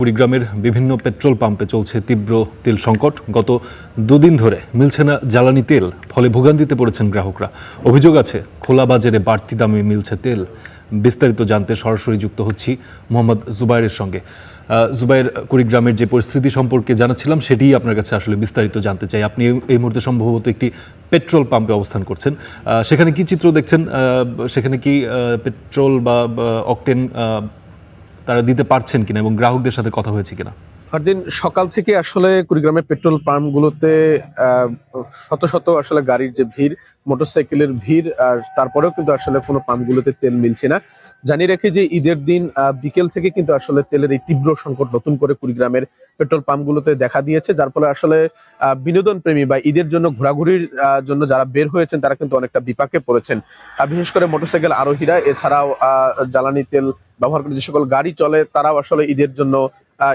কুড়িগ্রামের বিভিন্ন পেট্রোল পাম্পে চলছে তীব্র তেল সংকট। গত দুদিন ধরে মিলছে না জ্বালানি তেল, ফলে ভোগান্তিতে পড়েছেন গ্রাহকরা। অভিযোগ আছে খোলা বাজারে বাড়তি দামে মিলছে তেল। বিস্তারিত জানতে সরাসরি যুক্ত হচ্ছি মোহাম্মদ জুবাইরের সঙ্গে। জুবাইর, কুড়িগ্রামের যে পরিস্থিতি সম্পর্কে জানাচ্ছিলাম সেটিই আপনার কাছে আসলে বিস্তারিত জানতে চাই। আপনি এই মুহূর্তে সম্ভবত একটি পেট্রোল পাম্পে অবস্থান করছেন, সেখানে কি চিত্র দেখছেন? সেখানে কি পেট্রোল বা অকটেন তারা দিতে পারছেন কিনা এবং গ্রাহকদের সাথে কথা হয়েছে কিনা? দিন সকাল থেকে আসলে কুড়িগ্রামের পেট্রোল পাম্পগুলোতে শত শত আসলে গাড়ির যে ভিড়, মোটরসাইকেলের ভিড়, আর তারপরেও কিন্তু আসলে কোনো পাম্পগুলোতে তেল মিলছে না। জানিয়ে রেখে যে ঈদের দিন বিকেল থেকে কিন্তু আসলে তেলের এই তীব্র সংকট নতুন করে কুড়িগ্রামের পেট্রোল পাম্পগুলোতে দেখা দিয়েছে, যার ফলে আসলে বিনোদন প্রেমী বা ঈদের জন্য ঘোরাঘুরির জন্য যারা বের হয়েছেন তারা কিন্তু অনেকটা বিপাকে পড়েছেন। বিশেষ করে মোটরসাইকেল আরোহীরা, এছাড়াও জ্বালানি তেল ব্যবহার করে যে সকল গাড়ি চলে তারাও আসলে ঈদের জন্য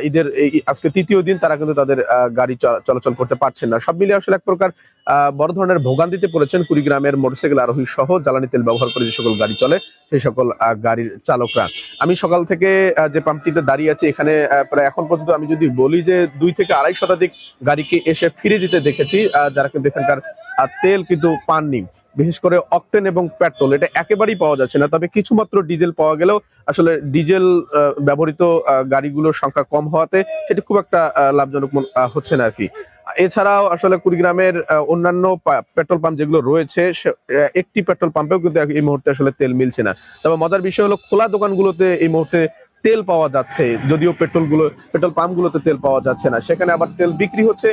ঈদের আজকে তৃতীয় দিন তারা কিন্তু তাদের গাড়ি চলাচল করতে পারছেন না। সব মিলিয়ে আসলে এক প্রকার বড় ধরনের ভোগান্তিতে পড়েছেন কুড়িগ্রামের মোটরসাইকেল আরোহী সহ জ্বালানি তেল ব্যবহার করে যে সকল গাড়ি চলে সেই সকল গাড়ির চালকরা। আমি সকাল থেকে যে পাম্পটিতে দাঁড়িয়ে আছি, এখানে প্রায় এখন পর্যন্ত আমি যদি বলি যে 2 থেকে 2.5 শতাধিক গাড়িকে এসে ফিরে দিতে দেখেছি, যারা কিন্তু এখানকার তেল কিন্তু পাননি। বিশেষ করে অকটেন এবং পেট্রোল এটা একেবারেই পাওয়া যাচ্ছে না, তবে কিছুমাত্র ডিজেল পাওয়া গেলেও আসলে ডিজেল ব্যবহৃত গাড়িগুলোর সংখ্যা কম হওয়াতে সেটি খুব একটা লাভজনক হচ্ছে না আর কি। এছাড়াও আসলে কুড়িগ্রামের অন্যান্য পেট্রোল পাম্প যেগুলো রয়েছে, একটি পেট্রোল পাম্পেও কিন্তু এই মুহূর্তে আসলে তেল মিলছে না। তবে মজার বিষয় হলো খোলা দোকানগুলোতে এই মুহূর্তে তেল পাওয়া যাচ্ছে, যদিও পেট্রোল পাম্পগুলোতে তেল পাওয়া যাচ্ছে না। সেখানে আবার তেল বিক্রি হচ্ছে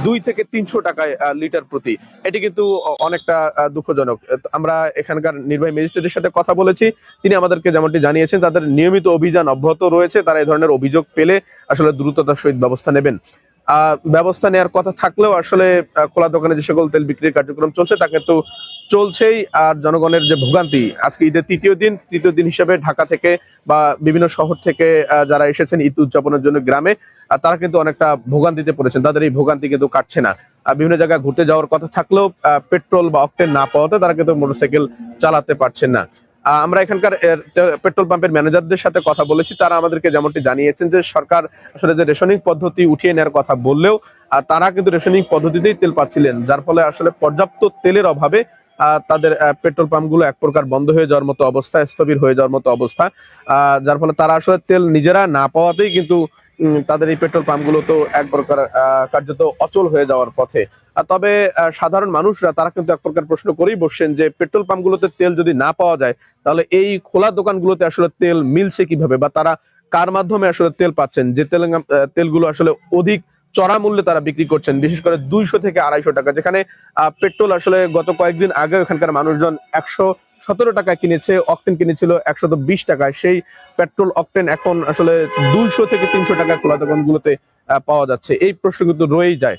2 থেকে 300 টাকায় লিটার প্রতি। এটি কিন্তু অনেকটা দুঃখজনক। আমরা এখানকার নির্বাহী ম্যাজিস্ট্রেটের সাথে কথা বলেছি, তিনি আমাদেরকে যেমনটি জানিয়েছেন তাদের নিয়মিত অভিযান অব্যাহত রয়েছে। তারা এই ধরনের অভিযোগ পেলে আসলে দ্রুততার সহিত ব্যবস্থা নেবেন। ব্যবস্থা নেওয়ার কথা থাকলেও আসলে খোলা দোকানে যে সকল তেল বিক্রির কার্যক্রম চলছে তা কিন্তু চলছেই। আর জনগণের যে ভোগান্তি, আজকে ঈদের তৃতীয় দিন হিসেবে ঢাকা থেকে বা বিভিন্ন শহর থেকে যারা এসেছেন ঈদ উদযাপনের জন্য গ্রামে, তারা কিন্তু অনেকটা ভোগান্তিতে পড়েছেন। তাদের এই ভোগান্তি কিন্তু কাটছে না। বিভিন্ন জায়গায় ঘুরতে যাওয়ার কথা থাকলেও পেট্রোল বা অকটেন না পাওয়াতে তারা কিন্তু মোটরসাইকেল চালাতে পারছেন না। আমরা এখানকার পেট্রোল পাম্পের ম্যানেজারদের সাথে কথা বলেছি, তারা আমাদেরকে যেমনটি জানিয়েছেন যে সরকার আসলে যে রেশনিং পদ্ধতি উঠিয়ে নেওয়ার কথা বললেও তারা কিন্তু রেশনিং পদ্ধতিতেই তেল পাচ্ছিলেন, যার ফলে আসলে পর্যাপ্ত তেলের অভাবে তাদের পেট্রোল পাম্পগুলো এক প্রকার বন্ধ হয়ে যাওয়ার মতো অবস্থা, স্থবির হয়ে যাওয়ার মতো অবস্থা, যার ফলে তারা আসলে তেল নিজেরা না পাওয়াতেই কিন্তু তাদের এই পেট্রোল পাম্পগুলো তো এক প্রকার কার্যত অচল হয়ে যাওয়ার পথে। তবে সাধারণ মানুষরা তারা কিন্তু এক প্রকার প্রশ্ন করেই বসছেন যে পেট্রোল পাম্পগুলোতে তেল যদি না পাওয়া যায় তাহলে এই খোলা দোকানগুলোতে আসলে তেল মিলছে কিভাবে, বা তারা কার মাধ্যমে আসলে তেল পাচ্ছেন, যে তেলগুলো আসলে অধিক চড়া মূল্যে তারা বিক্রি করছেন, বিশেষ করে 200 থেকে 250 টাকা, যেখানে পেট্রোল আসলে গত কয়েকদিন আগে এখানকার মানুষজন 117 টাকায় কিনেছে, অকটেন কিনেছিল 120 টাকায়। সেই পেট্রোল অকটেন এখন আসলে 200 থেকে 300 টাকা খোলা দোকানগুলোতে পাওয়া যাচ্ছে। এই প্রশ্ন কিন্তু রয়েই যায়।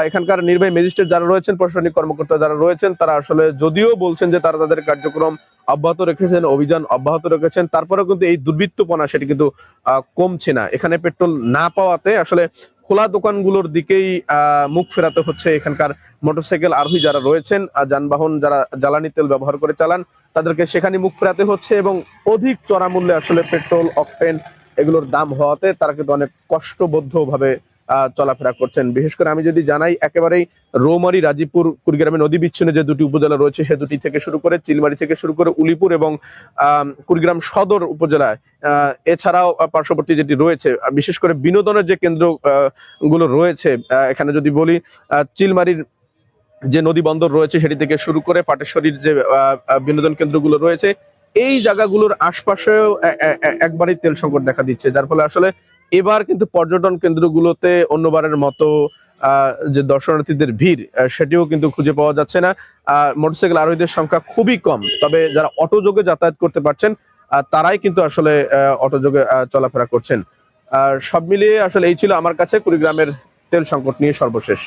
এখানকার নির্বাহী ম্যাজিস্ট্রেট যারা রয়েছেন, প্রশাসনিক কর্মকর্তা যারা রয়েছেন, তারা আসলে যদিও বলছেন যে তারা তাদের কার্যক্রম অব্যাহত রেখেছেন, অভিযান অব্যাহত রেখেছেন, তারপরেও কিন্তু এই দুর্বৃত্তপনা সেটি কিন্তু কমছে না। এখানে পেট্রোল না পাওয়াতে আসলে খোলা দোকানগুলোর দিকেই মুখ ফেরাতে হচ্ছে এখানকার মোটরসাইকেল আরোহী যারা রয়েছেন, যানবাহন যারা জ্বালানি তেল ব্যবহার করে চালান, তাদেরকে সেখানে মুখ ফেরাতে হচ্ছে। এবং অধিক চড়া মূল্যে আসলে পেট্রোল অকটেন এগুলোর দাম হওয়াতে তারা কিন্তু অনেক কষ্টবদ্ধ ভাবে চলাফেরা করছেন। বিশেষ করে আমি যদি জানাই, একেবারেই রৌমারী, রাজীবপুর, কুড়িগ্রামের নদী বিচ্ছিন্ন যে দুটি উপজেলা রয়েছে সে দুটি থেকে শুরু করে চিলমারি থেকে শুরু করে উলিপুর এবং কুড়িগ্রাম সদর উপজেলায়, এছাড়াও পার্শ্ববর্তী যেটি রয়েছে বিশেষ করে বিনোদনের যে কেন্দ্র গুলো রয়েছে, এখানে যদি বলি চিলমারির যে নদী বন্দর রয়েছে সেটি থেকে শুরু করে পাটেশ্বরীর যে বিনোদন কেন্দ্রগুলো রয়েছে, এই জায়গাগুলোর আশপাশেও একবারই তেল সংকট দেখা দিচ্ছে, যার ফলে আসলে এবার কিন্তু পর্যটন কেন্দ্রগুলোতে অন্যবারের মতো যে দর্শনার্থীদের ভিড় সেটিও কিন্তু খুঁজে পাওয়া যাচ্ছে না। মোটরসাইকেল আরোহীদের সংখ্যা খুবই কম, তবে যারা অটো যোগে যাতায়াত করতে পারছেন তারাই কিন্তু আসলে অটো যোগে চলাফেরা করছেন। সব মিলিয়ে আসলে এই ছিল আমার কাছে কুড়িগ্রামের তেল সংকট নিয়ে সর্বশেষ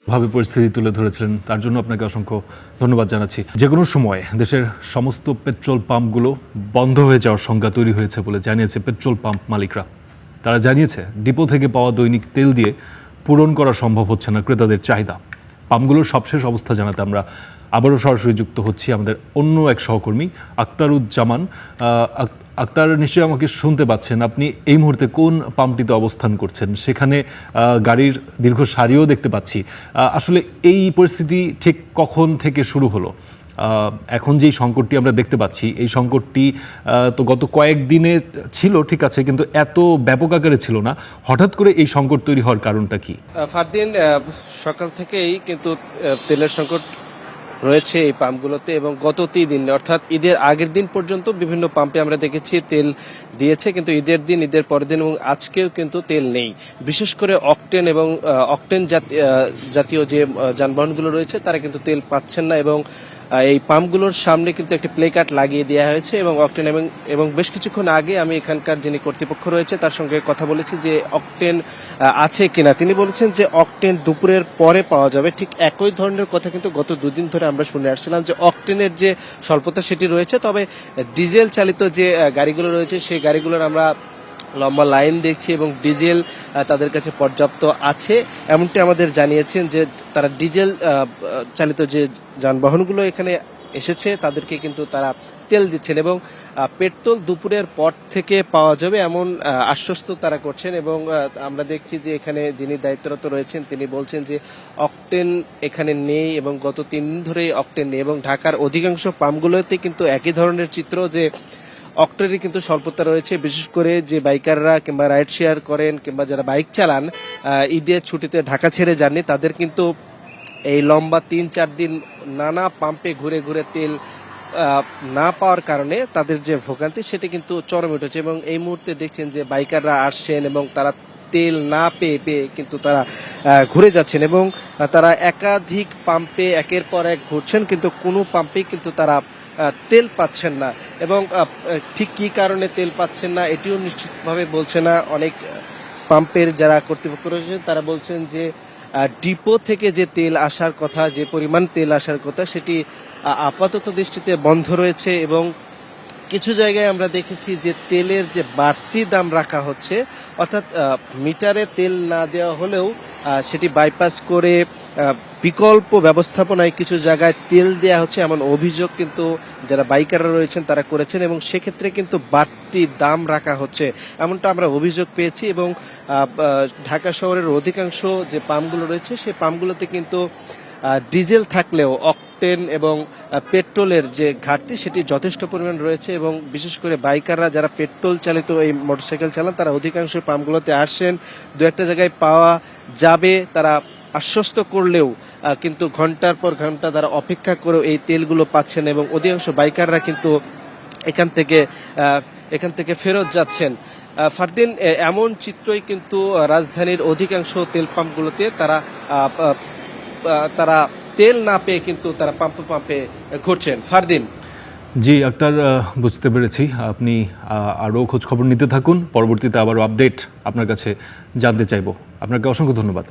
ভাবে পরিস্থিতি তুলে ধরেছিলেন, তার জন্য আপনাকে অসংখ্য ধন্যবাদ জানাচ্ছি। যে কোনো সময় দেশের সমস্ত পেট্রোল পাম্পগুলো বন্ধ হয়ে যাওয়ার সংখ্যা তৈরি হয়েছে বলে জানিয়েছে পেট্রোল পাম্প মালিকরা। তারা জানিয়েছে ডিপো থেকে পাওয়া দৈনিক তেল দিয়ে পূরণ করা সম্ভব হচ্ছে না ক্রেতাদের চাহিদা। পাম্পগুলোর সবশেষ অবস্থা জানাতে আমরা আবারও সরাসরি যুক্ত হচ্ছি আমাদের অন্য এক সহকর্মী আক্তারুজ্জামান। আক্তার, নিশ্চয়ই আমাকে শুনতে পাচ্ছেন। আপনি এই মুহূর্তে কোন পাম্পটিতে অবস্থান করছেন? সেখানে গাড়ির দীর্ঘ সারিও দেখতে পাচ্ছি। আসলে এই পরিস্থিতি ঠিক কখন থেকে শুরু হলো? এখন যেই সংকটটি আমরা দেখতে পাচ্ছি, এই সংকটটি তো গত কয়েকদিনে ছিল, ঠিক আছে, কিন্তু এত ব্যাপক আকারে ছিল না। হঠাৎ করে এই সংকট তৈরি হওয়ার কারণটা কি? ফারদিন, সকাল থেকেই কিন্তু তেলের সংকট রয়েছে এই পাম্পগুলোতে, এবং গত 3 দিন অর্থাৎ ঈদের আগের দিন পর্যন্ত বিভিন্ন পাম্পে আমরা দেখেছি তেল দিয়েছে, কিন্তু ঈদের দিন, ঈদের পরের দিন এবং আজকেও কিন্তু তেল নেই। বিশেষ করে অকটেন এবং অকটেন জাতীয় যে যানবাহনগুলো রয়েছে তারা কিন্তু তেল পাচ্ছেন না, এবং এই পাম্পগুলোর সামনে কিন্তু একটি প্লে কার্ড লাগিয়ে দেওয়া হয়েছে। এবং অকটেন এবং বেশ কিছুক্ষণ আগে আমি এখানকার যিনি কর্তৃপক্ষ রয়েছে তার সঙ্গে কথা বলেছি যে অকটেন আছে কিনা। তিনি বলেছেন যে অকটেন দুপুরের পরে পাওয়া যাবে। ঠিক একই ধরনের কথা কিন্তু গত 2 দিন ধরে আমরা শুনে আসছিলাম যে অকটেনের যে স্বল্পতা সেটি রয়েছে, তবে ডিজেল চালিত যে গাড়িগুলো রয়েছে সেই গাড়িগুলোর আমরা লম্বা লাইন দেখছি, এবং ডিজেল তাদের কাছে পর্যাপ্ত আছে এমনটি আমাদের জানিয়েছেন যে তারা ডিজেল চালিত যে যানবাহনগুলো এখানে এসেছে তাদেরকে কিন্তু তারা তেল দিচ্ছেন, এবং পেট্রোল দুপুরের পর থেকে পাওয়া যাবে এমন আশ্বস্ত তারা করছেন। এবং আমরা দেখছি যে এখানে যিনি দায়িত্বরত রয়েছেন তিনি বলছেন যে অকটেন এখানে নেই, এবং গত 3 দিন ধরেই অকটেন নেই, এবং ঢাকার অধিকাংশ পাম্পগুলোতে কিন্তু একই ধরনের চিত্র যে অক্টেনের কিন্তু স্বল্পতা রয়েছে। বিশেষ করে যে বাইকাররা কিংবা রাইড শেয়ার করেন কিংবা যারা বাইক চালান ঈদের ছুটিতে ঢাকা ছেড়ে যাননি, তাদের কিন্তু এই লম্বা 3-4 দিন নানা পাম্পে ঘুরে ঘুরে তেল না পাওয়ার কারণে তাদের যে ভোগান্তি সেটি কিন্তু চরমে উঠেছে। এবং এই মুহূর্তে দেখছেন যে বাইকাররা আসছেন এবং তারা তেল না পেয়ে পেয়ে কিন্তু তারা ঘুরে যাচ্ছেন, এবং তারা একাধিক পাম্পে একের পর এক ঘুরছেন, কিন্তু কোনো পাম্পেই কিন্তু তারা তেল পাচ্ছেন না। এবং ঠিক কী কারণে তেল পাচ্ছেন না এটিও নিশ্চিতভাবে বলছে না। অনেক পাম্পের যারা কর্তৃপক্ষ রয়েছেন তারা বলছেন যে ডিপো থেকে যে তেল আসার কথা, যে পরিমাণ তেল আসার কথা সেটি আপাতত দৃষ্টিতে বন্ধ রয়েছে, এবং কিছু জায়গায় আমরা দেখেছি যে তেলের যে বাড়তি দাম রাখা হচ্ছে, অর্থাৎ মিটারে তেল না দেওয়া হলেও সেটি বাইপাস করে বিকল্প ব্যবস্থাপনায় কিছু জায়গায় তেল দেওয়া হচ্ছে এমন অভিযোগ কিন্তু যারা বাইকাররা রয়েছেন তারা করেছেন, এবং সেক্ষেত্রে কিন্তু বাড়তি দাম রাখা হচ্ছে এমনটা আমরা অভিযোগ পেয়েছি। এবং ঢাকা শহরের অধিকাংশ যে পাম্পগুলো রয়েছে সেই পাম্পগুলোতে কিন্তু ডিজেল থাকলেও অকটেন এবং পেট্রোলের যে ঘাটতি সেটি যথেষ্ট পরিমাণ রয়েছে, এবং বিশেষ করে বাইকাররা যারা পেট্রোল চালিত এই মোটরসাইকেল চালান তারা অধিকাংশ পাম্পগুলোতে আসছেন। দু একটা জায়গায় পাওয়া যাবে তারা আশ্বস্ত করলেও কিন্তু ঘন্টার পর ঘন্টা তারা অপেক্ষা করেও এই তেলগুলো পাচ্ছেন, এবং অধিকাংশ বাইকাররা কিন্তু এখান থেকে ফেরত যাচ্ছেন। ফারদিন, এমন চিত্রই কিন্তু রাজধানীর অধিকাংশ তেল পাম্পগুলোতে তারা তেল না পেয়ে কিন্তু তারা পাম্পে ঘুরছেন। ফারদিন। জি আক্তার, বুঝতে পেরেছি। আপনি আরও খোঁজ খবর নিতে থাকুন, পরবর্তীতে আবারও আপডেট আপনার কাছে জানতে চাইব। আপনাকে অসংখ্য ধন্যবাদ।